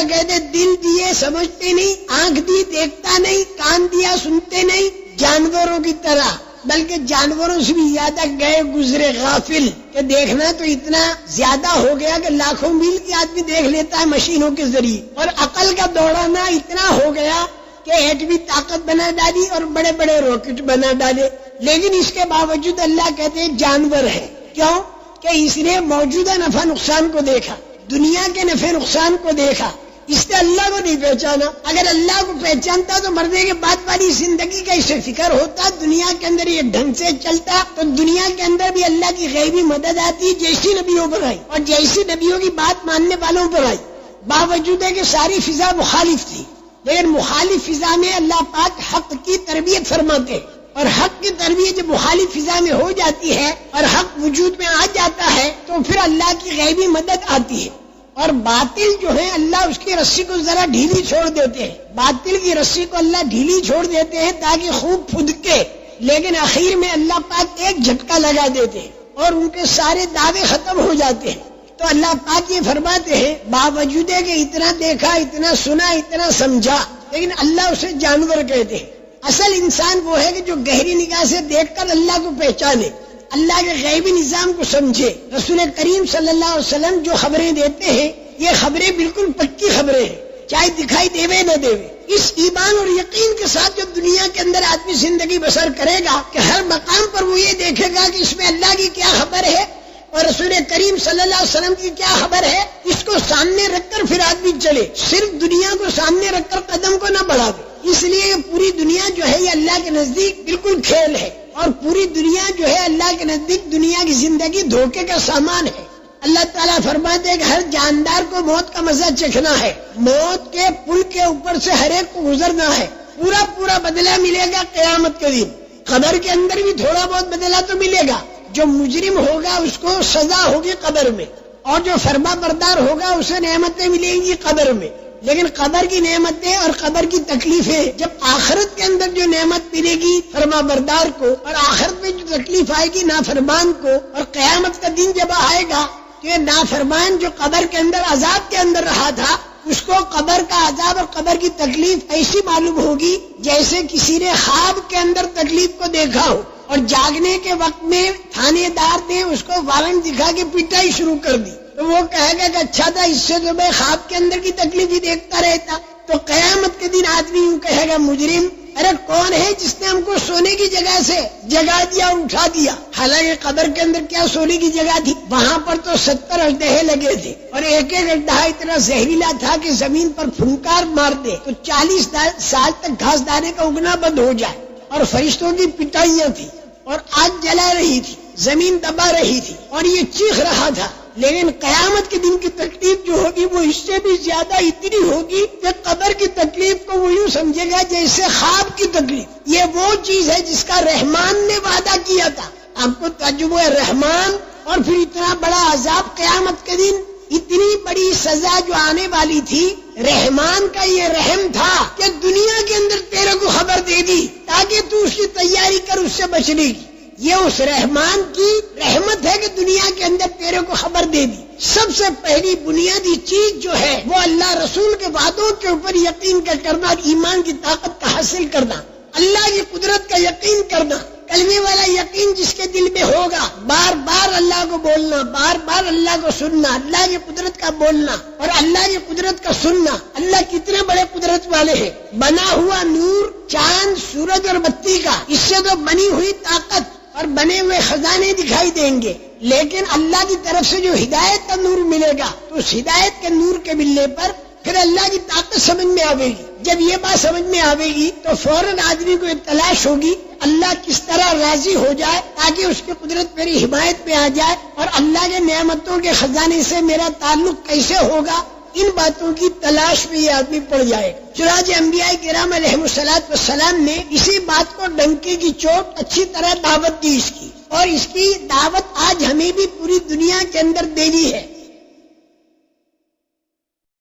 اللہ کہتے دل دیے سمجھتے نہیں، آنکھ دی دیکھتا نہیں، کان دیا سنتے نہیں، جانوروں کی طرح، بلکہ جانوروں سے بھی زیادہ گئے گزرے غافل کہ دیکھنا تو اتنا زیادہ ہو گیا کہ لاکھوں میل کی آدمی دیکھ لیتا ہے مشینوں کے ذریعے، اور عقل کا دوڑانا اتنا ہو گیا کہ ایٹمی طاقت بنا ڈالی اور بڑے بڑے راکٹ بنا ڈالے، لیکن اس کے باوجود اللہ کہتے ہیں جانور ہے۔ کیوں؟ کہ اس نے موجودہ نفع نقصان کو دیکھا، دنیا کے نفع نقصان کو دیکھا، اس نے اللہ کو نہیں پہچانا۔ اگر اللہ کو پہچانتا تو مرنے کے بعد والی زندگی کا اسے فکر ہوتا، دنیا کے اندر یہ ڈھنگ سے چلتا تو دنیا کے اندر بھی اللہ کی غیبی مدد آتی جیسی نبیوں پر آئی اور جیسی نبیوں کی بات ماننے والوں پر آئی، باوجود ہے کہ ساری فضا مخالف تھی، لیکن مخالف فضا میں اللہ پاک حق کی تربیت فرماتے، اور حق کی تربیت جب مخالف فضا میں ہو جاتی ہے اور حق وجود میں آ جاتا ہے تو پھر اللہ کی غیبی مدد آتی ہے، اور باطل جو ہے اللہ اس کی رسی کو ذرا ڈھیلی چھوڑ دیتے ہیں، باطل کی رسی کو اللہ ڈھیلی چھوڑ دیتے ہیں تاکہ خوب پھدکے، لیکن آخر میں اللہ پاک ایک جھٹکا لگا دیتے ہیں اور ان کے سارے دعوے ختم ہو جاتے ہیں۔ تو اللہ پاک یہ فرماتے ہیں باوجود ہے کہ اتنا دیکھا، اتنا سنا، اتنا سمجھا، لیکن اللہ اسے جانور کہتے ہیں۔ اصل انسان وہ ہے کہ جو گہری نگاہ سے دیکھ کر اللہ کو پہچانے، اللہ کے غیبی نظام کو سمجھے۔ رسول کریم صلی اللہ علیہ وسلم جو خبریں دیتے ہیں یہ خبریں بالکل پکی خبریں ہیں، چاہے دکھائی دیوے نہ دیوے۔ اس ایمان اور یقین کے ساتھ جو دنیا کے اندر آدمی زندگی بسر کرے گا کہ ہر مقام پر وہ یہ دیکھے گا کہ اس میں اللہ کی کیا خبر ہے اور رسول کریم صلی اللہ علیہ وسلم کی کیا خبر ہے، اس کو سامنے رکھ کر پھر آدمی چلے، صرف دنیا کو سامنے رکھ کر قدم کو نہ بڑھا دے۔ اس لیے پوری دنیا جو ہے یہ اللہ کے نزدیک بالکل کھیل ہے، اور پوری دنیا جو ہے اللہ کے نزدیک دنیا کی زندگی دھوکے کا سامان ہے۔ اللہ تعالیٰ فرماتے ہیں کہ ہر جاندار کو موت کا مزہ چکھنا ہے، موت کے پل کے اوپر سے ہر ایک کو گزرنا ہے، پورا پورا بدلہ ملے گا قیامت کے دن۔ قبر کے اندر بھی تھوڑا بہت بدلہ تو ملے گا، جو مجرم ہوگا اس کو سزا ہوگی قبر میں، اور جو فرما بردار ہوگا اسے نعمتیں ملیں گی قبر میں۔ لیکن قبر کی نعمتیں اور قبر کی تکلیفیں جب آخرت کے اندر جو نعمت ملے گی فرما بردار کو، اور آخرت میں جو تکلیف آئے گی نافرمان کو، اور قیامت کا دن جب آئے گا تو یہ نافرمان جو قبر کے اندر عذاب کے اندر رہا تھا، اس کو قبر کا عذاب اور قبر کی تکلیف ایسی معلوم ہوگی جیسے کسی نے خواب کے اندر تکلیف کو دیکھا ہو، اور جاگنے کے وقت میں تھانے دار نے اس کو وارنٹ دکھا کے پٹائی شروع کر دی، تو وہ کہے گا کہ اچھا تھا اس سے تو میں خواب کے اندر کی تکلیف ہی دیکھتا رہتا۔ تو قیامت کے دن آدمی یوں کہے گا مجرم، ارے کون ہے جس نے ہم کو سونے کی جگہ سے جگا دیا اور اٹھا دیا؟ حالانکہ قبر کے اندر کیا سونے کی جگہ تھی، وہاں پر تو 70 اژدہے لگے تھے، اور ایک ایک اژدہا اتنا زہریلا تھا کہ زمین پر پھنکار مار دے تو 40 سال تک گھاس دانے کا اگنا بند ہو جائے، اور فرشتوں کی پٹائیاں تھی، اور آگ جلا رہی تھی، زمین دبا رہی تھی، اور یہ چیخ رہا تھا۔ لیکن قیامت کے دن کی تکلیف جو ہوگی وہ اس سے بھی زیادہ اتنی ہوگی کہ قبر کی تکلیف کو وہ یوں سمجھے گا جیسے خواب کی تکلیف۔ یہ وہ چیز ہے جس کا رحمان نے وعدہ کیا تھا۔ آپ کو تعجب ہے، رحمان اور پھر اتنا بڑا عذاب قیامت کے دن، اتنی بڑی سزا جو آنے والی تھی، رحمان کا یہ رحم تھا کہ دنیا کے اندر تیرے کو خبر دے دی تاکہ تو اس کی تیاری کر اس سے بچنے کی۔ یہ اس رحمان کی رحمت ہے کہ دنیا کے اندر تیرے کو خبر دے دی۔ سب سے پہلی بنیادی چیز جو ہے وہ اللہ رسول کے وعدوں کے اوپر یقین کا کرنا، ایمان کی طاقت کا حاصل کرنا، اللہ کی قدرت کا یقین کرنا۔ کلمے والا یقین جس کے دل میں ہوگا، بار بار اللہ کو بولنا، بار بار اللہ کو سننا، اللہ کی قدرت کا بولنا اور اللہ کی قدرت کا سننا۔ اللہ کتنے بڑے قدرت والے ہیں، بنا ہوا نور چاند سورج اور بتی کا، اس سے تو بنی ہوئی طاقت اور بنے ہوئے خزانے دکھائی دیں گے، لیکن اللہ کی طرف سے جو ہدایت کا نور ملے گا تو اس ہدایت کے نور کے ملنے پر پھر اللہ کی طاقت سمجھ میں آئے گی۔ جب یہ بات سمجھ میں آئے گی تو فوراً آدمی کو ایک تلاش ہوگی اللہ کس طرح راضی ہو جائے تاکہ اس کی قدرت میری حمایت میں آ جائے، اور اللہ کے نعمتوں کے خزانے سے میرا تعلق کیسے ہوگا، ان باتوں کی تلاش میں یہ آدمی پڑ جائے گا۔ چنانچہ انبیاء کرام علیہم الصلوۃ والسلام نے اسی بات کو ڈنکے کی چوٹ اچھی طرح دعوت دی اس کی، اور اس کی دعوت آج ہمیں بھی پوری دنیا کے اندر دینی ہے۔